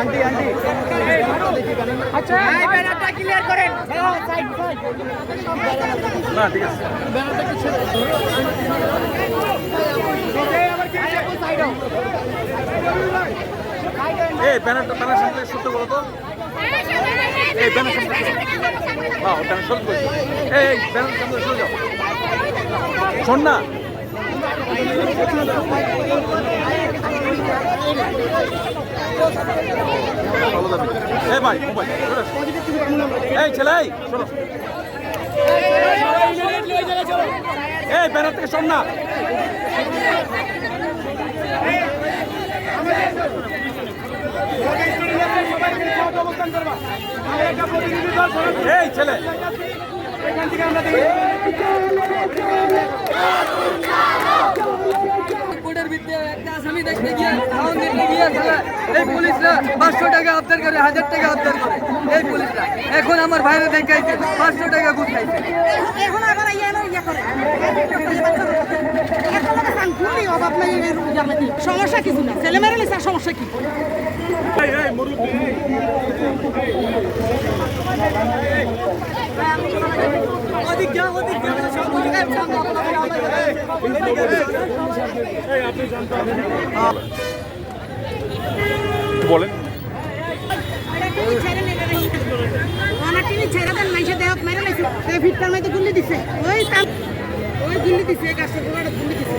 aunty aunty আচ্ছা ব্যানারটা clear করেন না ঠিক আছে ব্যানারটা কি ছেড়ে এই ব্যানারটা ব্যানার সামনে সত্য বলো তো এই ব্যানার সামনে হ্যাঁ ব্যানার সত্য এই ব্যানার সামনে সরে যাও শোন না এই ভাই মোবাইল এই ছেলে শোনো এই ব্যানার থেকে শোন না এই ছেলে এখান থেকে আমরা দেখি কোর্টের ভিতরে একটা আসামি দেখতে গিয়ে খাওয়ান দিতে গিয়ে এই পুলিশরা 500 টাকা আবদার করে 1000 টাকা আবদার করে এই পুলিশরা এখন আমার ভাইরে দেখাইছে 500 টাকা ঘুষ খাইছে এখন আবার ইয়া করে অভাব নাই সমস্যা কিছু না ছেলে মেরে নিছে সমস্যা কি বলেন ছেড়ে দেন মাইসে দেহ মেরে লাইছে ফিটকার মাইতে গুলি দিছে ওই গুলি দিছে গাছের গোড়াটা গুলি দিছে